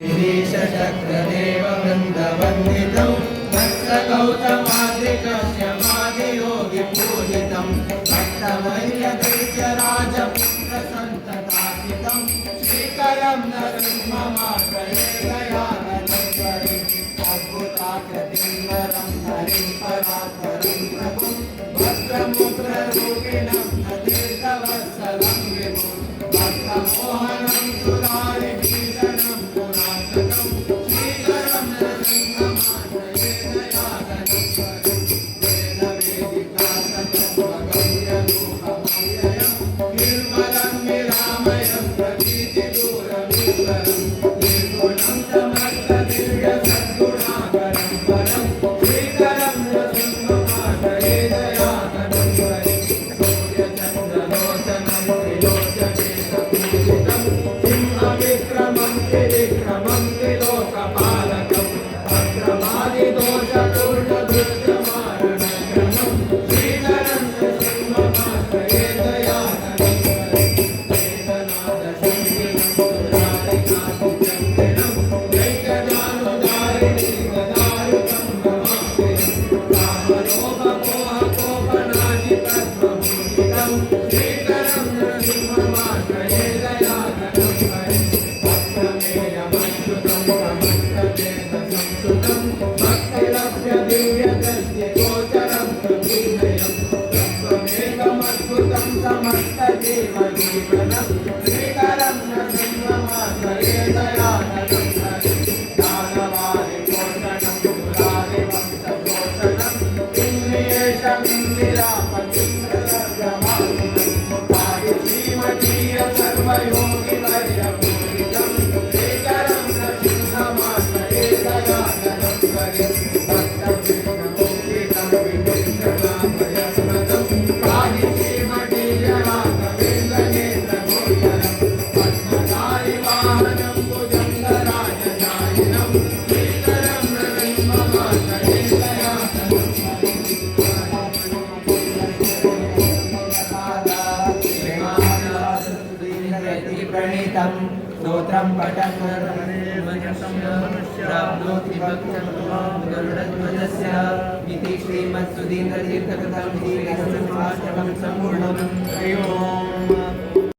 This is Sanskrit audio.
गिरीशचक्रदेव वृन्दवन्दितं वत्सगौतमाद्रिकस्य मादियोगिपूजितं भक्तमय्यदैत्यराजपुत्रसन्ततापितं श्रीकरं नरसिंहमाश्रये दयानन्दं अद्भुताकृतिं नरं हरिं परात्परं प्रभुं भद्रमुग्ररूपिणं नदीर्घवत्सलं विभुं भक्तमोहनं सुरारिभीषणं पुरातकं श्रीकरं नरसिंहमाश्रये दयानन्दं वेदवेदिकासकं निर्मलं निरामयं प्रतीतिदूरमीश्वरं निर्गुणं समर्थदिव्यसद्गुणाकरं परं श्रीकरं नरसिंहमाश्रये दयानन्दं सूर्यचन्द्रलोचनं त्रिलोचनेन सिंहविक्रमं त्रिविक्रमं त्रिलोकपालकं अक्रमादिदोषपूर्णदृष्टमारणक्रमं श्रीकरं नरसिंहमाश्रये दयानन्दं वेदनादशङ्किनं सुरारिकातिचङ्किनं दैत्यदानुदारिणीं गदायुधं भवामृतं कामरोपमोहकोपनाशिपद्मभूषितं श्रीकरं नरसिंहमाश्रये दयानन्दं भक्तमेयमच्युतं समस्तवेदसंस्कृतं भक्तिलभ्यदिव्यदृष्टिगोचरं प्रविनयं तत्त्वमेकमद्भुतं समस्तजीवजीवनं श्रीकरं नरसिंहमाश्रये दयानन्दं दानवारिपोषणं पुरारिवंशपोषणं इन्द्रियेशमिन्दिरापतिं प्रदर्शमासिनं पाहि श्रीमतीय सर्वयोगिवर्यपूजितं श्रीकरं नरसिंहमाश्रये दयानन्दं भक्तविष्णुपूजितं विभीषणाभयस्मतं पाहि श्रीमतीय राघवेन्द्रनेत्रगोचरं पद्मधारि वाहनं भुजङ्गराजधारिणं श्रीकरं नरसिंहमाश्रये दयानन्दं प्रणीतं स्तोत्रं पठन् प्राप्नोति भक्तं गरुडध्वजस्य इति श्रीमत्सुधीन्द्रतीर्थकृतं श्रीरहस्यभाष्यकं सम्पूर्णम्। हरि ओम्।